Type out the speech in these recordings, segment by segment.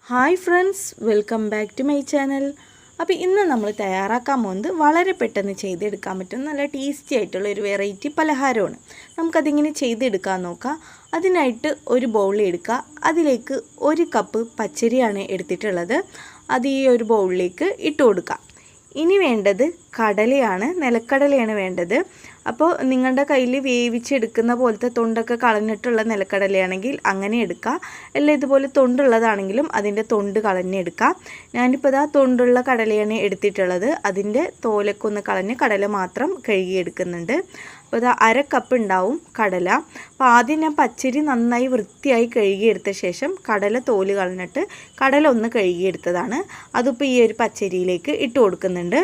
Hi friends, welcome back to my channel. അപ്പോൾ ഇന്ന് നമ്മൾ തയ്യാറാക്കാൻ പോകുന്നത് വളരെ പെട്ടെന്ന് ചെയ്തെടുക്കാൻ പറ്റുന്ന നല്ല ടേസ്റ്റി ആയിട്ടുള്ള ഒരു വെറൈറ്റി പലഹാരമാണ്. നമുക്കതിങ്ങനെ ചെയ്തെടുക്കാൻ നോക്കാം. അതിനായിട്ട് ഒരു ബൗൾ എടുക്കുക. അതിലേക്ക് 1 കപ്പ് പച്ചരിയാണ് എടുത്തിട്ടുള്ളത്. അത് ഈ ഒരു ബൗളിലേക്ക് ഇട്ട് കൊടുക്കുക. ഇനി വേണ്ടത് കടലയാണ്, നിലക്കടലയാണ് വേണ്ടത്. അപ്പോൾ നിങ്ങളുടെ കയ്യിൽ വേവിച്ചെടുക്കുന്ന പോലത്തെ തൊണ്ടൊക്കെ കളഞ്ഞിട്ടുള്ള നിലക്കടലയാണെങ്കിൽ അങ്ങനെ എടുക്കുക. അല്ല ഇതുപോലെ തൊണ്ടുള്ളതാണെങ്കിലും അതിൻ്റെ തൊണ്ട് കളഞ്ഞെടുക്കുക. ഞാനിപ്പോൾ ഇതാ തൊണ്ടുള്ള കടലയാണ് എടുത്തിട്ടുള്ളത്. അതിൻ്റെ തോലൊക്കെ ഒന്ന് കളഞ്ഞ് കടല മാത്രം കഴുകിയെടുക്കുന്നുണ്ട്. അപ്പോൾ ഇതാ 1/2 കപ്പ് ഉണ്ടാവും കടല. അപ്പോൾ ആദ്യം ഞാൻ പച്ചരി നന്നായി വൃത്തിയായി കഴുകിയെടുത്ത ശേഷം കടല തോല് കളഞ്ഞിട്ട് കടല ഒന്ന് കഴുകിയെടുത്തതാണ്. അതിപ്പോൾ ഈ ഒരു പച്ചരിയിലേക്ക് ഇട്ട് കൊടുക്കുന്നുണ്ട്.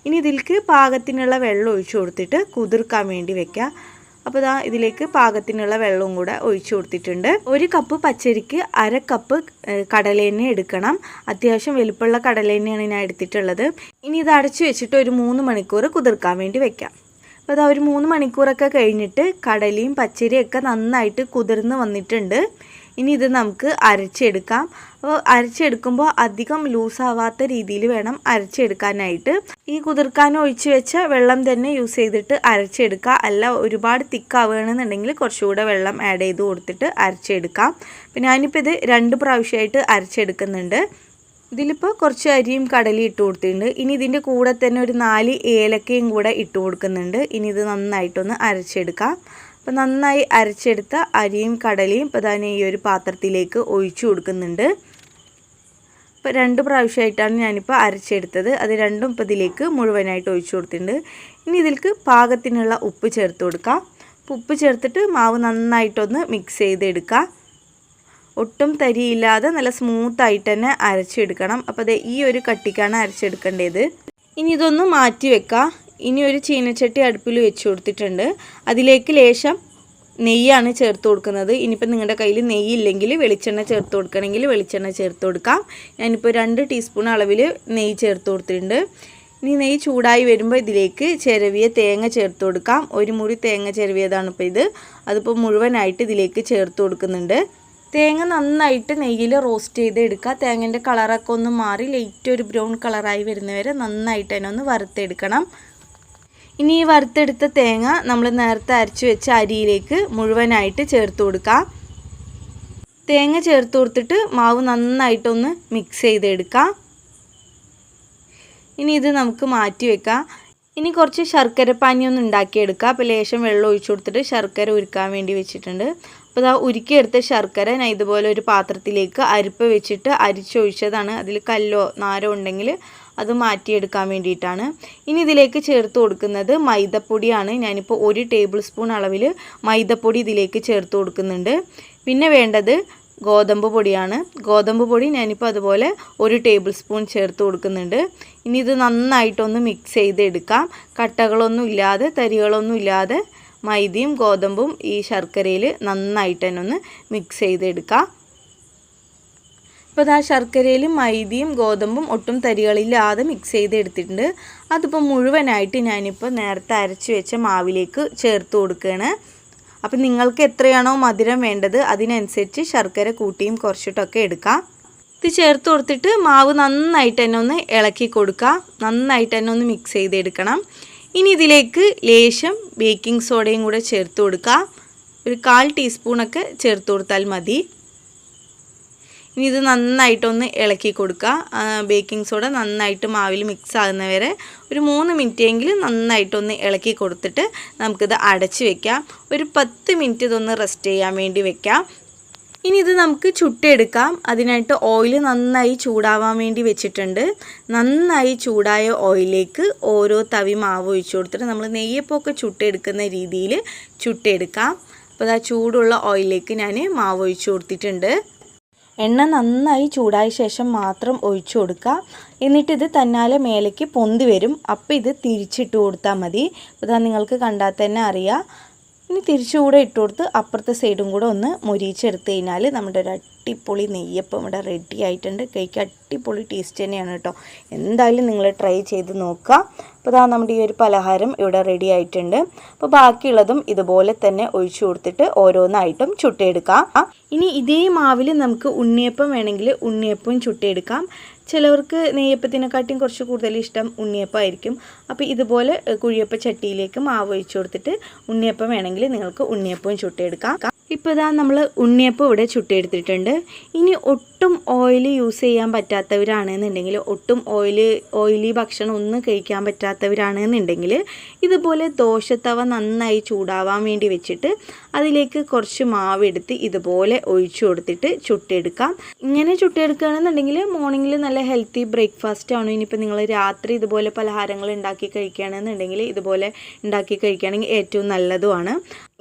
ഇനി ഇതിലേക്ക് പാകത്തിനുള്ള വെള്ളം ഒഴിച്ചു കൊടുത്തിട്ട് കുതിർക്കാൻ വേണ്ടി വെക്കുക. അപ്പോൾ ഇതാ ഇതിലേക്ക് പാകത്തിനുള്ള വെള്ളവും കൂടെ ഒഴിച്ചു കൊടുത്തിട്ടുണ്ട്. 1 കപ്പ് പച്ചരിക്ക് 1/2 കപ്പ് കടലേനെ എടുക്കണം. അത്യാവശ്യം വലുപ്പമുള്ള കടലേനെയാണ് ഞാൻ എടുത്തിട്ടുള്ളത്. ഇനി ഇത് അടച്ചു വെച്ചിട്ട് ഒരു 3 മണിക്കൂർ കുതിർക്കാൻ വേണ്ടി വെക്കാം. അപ്പോൾ അതാ ഒരു 3 മണിക്കൂറൊക്കെ കഴിഞ്ഞിട്ട് കടലയും പച്ചരിയൊക്കെ നന്നായിട്ട് കുതിർന്ന് വന്നിട്ടുണ്ട്. ഇനി ഇത് നമുക്ക് അരച്ചെടുക്കാം. അപ്പോൾ അരച്ചെടുക്കുമ്പോൾ അധികം ലൂസാവാത്ത രീതിയിൽ വേണം അരച്ചെടുക്കാനായിട്ട്. ഈ കുതിർക്കാൻ ഒഴിച്ച് വെച്ച വെള്ളം തന്നെ യൂസ് ചെയ്തിട്ട് അരച്ചെടുക്കുക. അല്ല ഒരുപാട് തിക്കാവുകയാണെന്നുണ്ടെങ്കിൽ കുറച്ചുകൂടെ വെള്ളം ആഡ് ചെയ്ത് കൊടുത്തിട്ട് അരച്ചെടുക്കാം. പിന്നെ ഞാനിപ്പോൾ ഇത് 2 പ്രാവശ്യമായിട്ട് അരച്ചെടുക്കുന്നുണ്ട്. ഇതിലിപ്പോൾ കുറച്ച് അരിയും കടലയും ഇട്ട് കൊടുത്തിട്ടുണ്ട്. ഇനി ഇതിൻ്റെ കൂടെ തന്നെ ഒരു 4 ഏലക്കയും കൂടെ ഇട്ട് കൊടുക്കുന്നുണ്ട്. ഇനി ഇത് നന്നായിട്ടൊന്ന് അരച്ചെടുക്കാം. അപ്പോൾ നന്നായി അരച്ചെടുത്ത അരിയും കടലയും ഇപ്പോൾ തന്നെ ഈ ഒരു പാത്രത്തിലേക്ക് ഒഴിച്ചു കൊടുക്കുന്നുണ്ട്. ഇപ്പോൾ 2 പ്രാവശ്യമായിട്ടാണ് ഞാനിപ്പോൾ അരച്ചെടുത്തത്. അത് രണ്ടും ഇപ്പോൾ ഇതിലേക്ക് മുഴുവനായിട്ട് ഒഴിച്ചു കൊടുത്തിട്ടുണ്ട്. ഇനി ഇതിലേക്ക് പാകത്തിനുള്ള ഉപ്പ് ചേർത്ത് കൊടുക്കാം. അപ്പോൾ ഉപ്പ് ചേർത്തിട്ട് മാവ് നന്നായിട്ടൊന്ന് മിക്സ് ചെയ്തെടുക്കുക. ഒട്ടും തരിയില്ലാതെ നല്ല സ്മൂത്തായിട്ട് തന്നെ അരച്ചെടുക്കണം. അപ്പോൾ അത് ഈ ഒരു കട്ടിക്കാണ് അരച്ചെടുക്കേണ്ടത്. ഇനി ഇതൊന്ന് മാറ്റി വെക്കാം. ഇനി ഒരു ചീനച്ചട്ടി അടുപ്പിൽ വെച്ച് കൊടുത്തിട്ടുണ്ട്. അതിലേക്ക് ലേശം നെയ്യാണ് ചേർത്ത് കൊടുക്കുന്നത്. ഇനിയിപ്പോൾ നിങ്ങളുടെ കയ്യിൽ നെയ്യില്ലെങ്കിൽ വെളിച്ചെണ്ണ ചേർത്ത് കൊടുക്കണമെങ്കിൽ വെളിച്ചെണ്ണ ചേർത്ത് കൊടുക്കാം. ഞാനിപ്പോൾ 2 ടീസ്പൂൺ അളവിൽ നെയ്യ് ചേർത്ത് കൊടുത്തിട്ടുണ്ട്. ഇനി നെയ്യ് ചൂടായി വരുമ്പോൾ ഇതിലേക്ക് ചിരവിയ തേങ്ങ ചേർത്ത് കൊടുക്കാം. 1 മുറി തേങ്ങ ചിരവിയതാണ് ഇപ്പോൾ ഇത്. അതിപ്പോൾ മുഴുവനായിട്ട് ഇതിലേക്ക് ചേർത്ത് കൊടുക്കുന്നുണ്ട്. തേങ്ങ നന്നായിട്ട് നെയ്യിൽ റോസ്റ്റ് ചെയ്ത് എടുക്കുക. തേങ്ങൻ്റെ കളറൊക്കെ ഒന്ന് മാറി ലൈറ്റ് ഒരു ബ്രൗൺ കളറായി വരുന്നവരെ നന്നായിട്ട് തന്നെ ഒന്ന് വറുത്തെടുക്കണം. ഇനി ഈ വറുത്തെടുത്ത തേങ്ങ നമ്മൾ നേരത്തെ അരച്ച് വെച്ച അരിയിലേക്ക് മുഴുവനായിട്ട് ചേർത്ത് കൊടുക്കുക. തേങ്ങ ചേർത്ത് കൊടുത്തിട്ട് മാവ് നന്നായിട്ടൊന്ന് മിക്സ് ചെയ്തെടുക്കാം. ഇനി ഇത് നമുക്ക് മാറ്റി വെക്കാം. ഇനി കുറച്ച് ശർക്കര പാനി ഒന്ന് ഉണ്ടാക്കിയെടുക്കുക. അപ്പോൾ ലേശം വെള്ളം ഒഴിച്ചു കൊടുത്തിട്ട് ശർക്കര ഉരുക്കാൻ വേണ്ടി വെച്ചിട്ടുണ്ട്. അപ്പോൾ ഇതാ ഉരുക്കിയെടുത്ത ശർക്കര ഞാൻ ഇതുപോലെ ഒരു പാത്രത്തിലേക്ക് അരിപ്പ വെച്ചിട്ട് അരിച്ചൊഴിച്ചതാണ്. അതിൽ കല്ലോ നാരോ ഉണ്ടെങ്കിൽ അത് മാറ്റിയെടുക്കാൻ വേണ്ടിയിട്ടാണ്. ഇനി ഇതിലേക്ക് ചേർത്ത് കൊടുക്കുന്നത് മൈദപ്പൊടിയാണ്. ഞാനിപ്പോൾ 1 ടേബിൾ സ്പൂൺ അളവിൽ മൈദപ്പൊടി ഇതിലേക്ക് ചേർത്ത് കൊടുക്കുന്നുണ്ട്. പിന്നെ വേണ്ടത് ഗോതമ്പ് പൊടിയാണ്. ഗോതമ്പ് പൊടി ഞാനിപ്പോൾ അതുപോലെ 1 ടേബിൾ സ്പൂൺ ചേർത്ത് കൊടുക്കുന്നുണ്ട്. ഇനി ഇത് നന്നായിട്ടൊന്ന് മിക്സ് ചെയ്തെടുക്കാം. കട്ടകളൊന്നും ഇല്ലാതെ തരികളൊന്നും ഇല്ലാതെ മൈദയും ഗോതമ്പും ഈ ശർക്കരയിൽ നന്നായിട്ട് തന്നെ ഒന്ന് മിക്സ് ചെയ്തെടുക്കാം. ഇപ്പോൾ ആ ശർക്കരയിൽ മൈദയും ഗോതമ്പും ഒട്ടും തരികളില്ലാതെ മിക്സ് ചെയ്തെടുത്തിട്ടുണ്ട്. അതിപ്പോൾ മുഴുവനായിട്ട് ഞാനിപ്പോൾ നേരത്തെ അരച്ച് വെച്ച മാവിലേക്ക് ചേർത്ത് കൊടുക്കുകയാണ്. അപ്പം നിങ്ങൾക്ക് എത്രയാണോ മധുരം വേണ്ടത് അതിനനുസരിച്ച് ശർക്കര കൂട്ടിയും കുറച്ചിട്ടൊക്കെ എടുക്കാം. ഇത് ചേർത്ത് കൊടുത്തിട്ട് മാവ് നന്നായിട്ട് തന്നെ ഒന്ന് ഇളക്കി കൊടുക്കുക. നന്നായിട്ട് തന്നെ ഒന്ന് മിക്സ് ചെയ്തെടുക്കണം. ഇനി ഇതിലേക്ക് ലേശം ബേക്കിംഗ് സോഡയും കൂടെ ചേർത്ത് കൊടുക്കുക. ഒരു 1/4 ടീസ്പൂണൊക്കെ ചേർത്ത് കൊടുത്താൽ മതി. ഇനി ഇത് നന്നായിട്ടൊന്ന് ഇളക്കി കൊടുക്കുക. ബേക്കിംഗ് സോഡ നന്നായിട്ട് മാവിൽ മിക്സ് ആകുന്നവരെ ഒരു 3 മിനിറ്റെങ്കിലും നന്നായിട്ടൊന്ന് ഇളക്കി കൊടുത്തിട്ട് നമുക്കിത് അടച്ച് വെക്കാം. ഒരു 10 മിനിറ്റ് ഇതൊന്ന് റെസ്റ്റ് ചെയ്യാൻ വേണ്ടി വെക്കാം. ഇനി ഇത് നമുക്ക് ചുട്ടെടുക്കാം. അതിനായിട്ട് ഓയിൽ നന്നായി ചൂടാവാൻ വേണ്ടി വെച്ചിട്ടുണ്ട്. നന്നായി ചൂടായ ഓയിലേക്ക് ഓരോ തവി മാവ് ഒഴിച്ചു കൊടുത്തിട്ട് നമ്മൾ നെയ്യപ്പൊക്കെ ചുട്ടെടുക്കുന്ന രീതിയിൽ ചുട്ടെടുക്കാം. അപ്പോൾ ആ ചൂടുള്ള ഓയിലേക്ക് ഞാൻ മാവ് ഒഴിച്ചു കൊടുത്തിട്ടുണ്ട്. എണ്ണ നന്നായി ചൂടായ ശേഷം മാത്രം ഒഴിച്ചു കൊടുക്കുക. എന്നിട്ടിത് തന്നാലെ മേലേക്ക് പൊന്തി വരും. അപ്പോൾ ഇത് തിരിച്ചിട്ട് കൊടുത്താൽ മതി. അപ്പോൾ ഇതാ നിങ്ങൾക്ക് കണ്ടാൽ തന്നെ അറിയാം. ഇനി തിരിച്ചുകൂടെ ഇട്ട് കൊടുത്ത് അപ്പുറത്തെ സൈഡും കൂടെ ഒന്ന് മൊരിച്ചെടുത്ത് കഴിഞ്ഞാൽ നമ്മുടെ ഒരു അടിപൊളി നെയ്യപ്പം ഇവിടെ റെഡി ആയിട്ടുണ്ട്. കഴിക്കാൻ അടിപൊളി ടേസ്റ്റ് തന്നെയാണ് കേട്ടോ. എന്തായാലും നിങ്ങൾ ട്രൈ ചെയ്ത് നോക്കുക. അപ്പോൾ ഇതാ നമ്മുടെ ഈ ഒരു പലഹാരം ഇവിടെ റെഡി ആയിട്ടുണ്ട്. അപ്പോൾ ബാക്കിയുള്ളതും ഇതുപോലെ തന്നെ ഒഴിച്ചു കൊടുത്തിട്ട് ഓരോന്നായിട്ടും ചുട്ടെടുക്കാം. ഇനി ഇതേ മാവിൽ നമുക്ക് ഉണ്ണിയപ്പം വേണമെങ്കിൽ ഉണ്ണിയപ്പവും ചുട്ടെടുക്കാം. ചിലവർക്ക് നെയ്യപ്പത്തിനെക്കാട്ടിയും കുറച്ച് കൂടുതൽ ഇഷ്ടം ഉണ്ണിയപ്പമായിരിക്കും. അപ്പോൾ ഇതുപോലെ കുഴിയപ്പ ചട്ടിയിലേക്ക് മാവ് ഒഴിച്ചു കൊടുത്തിട്ട് ഉണ്ണിയപ്പം വേണമെങ്കിൽ നിങ്ങൾക്ക് ഉണ്ണിയപ്പവും ചുട്ടെടുക്കാം. ഇപ്പോൾ ഇതാ നമ്മൾ ഉണ്ണിയപ്പം ഇവിടെ ചുട്ടെടുത്തിട്ടുണ്ട്. ഇനി ഒട്ടും ഓയിൽ യൂസ് ചെയ്യാൻ പറ്റാത്തവരാണെന്നുണ്ടെങ്കിൽ, ഒട്ടും ഓയിലി ഭക്ഷണം ഒന്നും കഴിക്കാൻ പറ്റാത്തവരാണെന്നുണ്ടെങ്കിൽ ഇതുപോലെ ദോശത്തവ നന്നായി ചൂടാവാൻ വേണ്ടി വെച്ചിട്ട് അതിലേക്ക് കുറച്ച് മാവെടുത്ത് ഇതുപോലെ ഒഴിച്ചു കൊടുത്തിട്ട് ചുട്ടെടുക്കാം. ഇങ്ങനെ ചുട്ടെടുക്കുകയാണെന്നുണ്ടെങ്കിൽ മോർണിംഗിൽ നല്ല ഹെൽത്തി ബ്രേക്ക്ഫാസ്റ്റ് ആണ്. ഇനിയിപ്പോൾ നിങ്ങൾ രാത്രി ഇതുപോലെ പലഹാരങ്ങൾ ഉണ്ടാക്കി കഴിക്കുകയാണെന്നുണ്ടെങ്കിൽ ഇതുപോലെ ഉണ്ടാക്കി കഴിക്കുകയാണെങ്കിൽ ഏറ്റവും നല്ലതുമാണ്.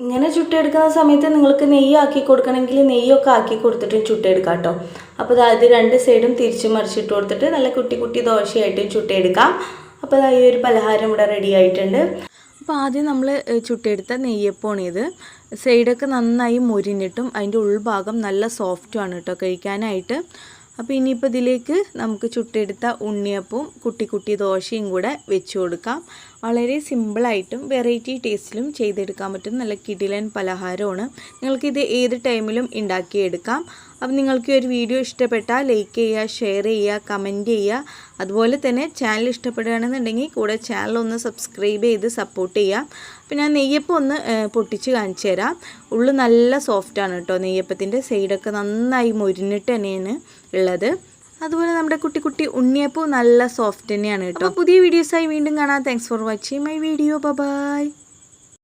ഇങ്ങനെ ചുട്ടെടുക്കുന്ന സമയത്ത് നിങ്ങൾക്ക് നെയ്യ് ആക്കി കൊടുക്കണമെങ്കിൽ നെയ്യൊക്കെ ആക്കി കൊടുത്തിട്ട് ചുട്ടെടുക്കാം കേട്ടോ. അപ്പോൾ അത് രണ്ട് സൈഡും തിരിച്ച് മറിച്ചിട്ട് കൊടുത്തിട്ട് നല്ല കുട്ടി കുട്ടി ദോശയായിട്ടും ചുട്ടെടുക്കാം. അപ്പോൾ ഈ ഒരു പലഹാരം ഇവിടെ റെഡി ആയിട്ടുണ്ട്. അപ്പോൾ ആദ്യം നമ്മൾ ചുട്ടെടുത്ത നെയ്യപ്പമാണിത്. സൈഡൊക്കെ നന്നായി മൊരിഞ്ഞിട്ടും അതിൻ്റെ ഉൾഭാഗം നല്ല സോഫ്റ്റുമാണ് കേട്ടോ കഴിക്കാനായിട്ട്. അപ്പോൾ ഇനിയിപ്പോൾ ഇതിലേക്ക് നമുക്ക് ചുട്ടെടുത്ത ഉണ്ണിയപ്പവും കുട്ടി കുട്ടി ദോശയും കൂടെ വെച്ച് കൊടുക്കാം. വളരെ സിമ്പിളായിട്ടും വെറൈറ്റി ടേസ്റ്റിലും ചെയ്തെടുക്കാൻ പറ്റും നല്ല കിടിലൻ പലഹാരമാണ്. നിങ്ങൾക്കിത് ഏത് ടൈമിലും ഉണ്ടാക്കിയെടുക്കാം. അപ്പോൾ നിങ്ങൾക്ക് ഈ ഒരു വീഡിയോ ഇഷ്ടപ്പെട്ടാൽ ലൈക്ക് ചെയ്യുക, ഷെയർ ചെയ്യുക, കമൻറ്റ് ചെയ്യുക. അതുപോലെ തന്നെ ചാനൽ ഇഷ്ടപ്പെടുകയാണെന്നുണ്ടെങ്കിൽ കൂടെ ചാനൽ ഒന്ന് സബ്സ്ക്രൈബ് ചെയ്ത് സപ്പോർട്ട് ചെയ്യുക. അപ്പോൾ ഞാൻ നെയ്യപ്പം ഒന്ന് പൊട്ടിച്ച് കാണിച്ചു തരാം. ഉള്ളു നല്ല സോഫ്റ്റാണ് കേട്ടോ. നെയ്യപ്പത്തിൻ്റെ സൈഡൊക്കെ നന്നായി മൊരിഞ്ഞിട്ട് തന്നെയാണ് ഉള്ളത്. അതുപോലെ നമ്മുടെ കുട്ടി കുട്ടി ഉണ്ണിയപ്പവും നല്ല സോഫ്റ്റ് തന്നെയാണ് കേട്ടോ. പുതിയ വീഡിയോസായി വീണ്ടും കാണാം. Thanks for watching my video. By.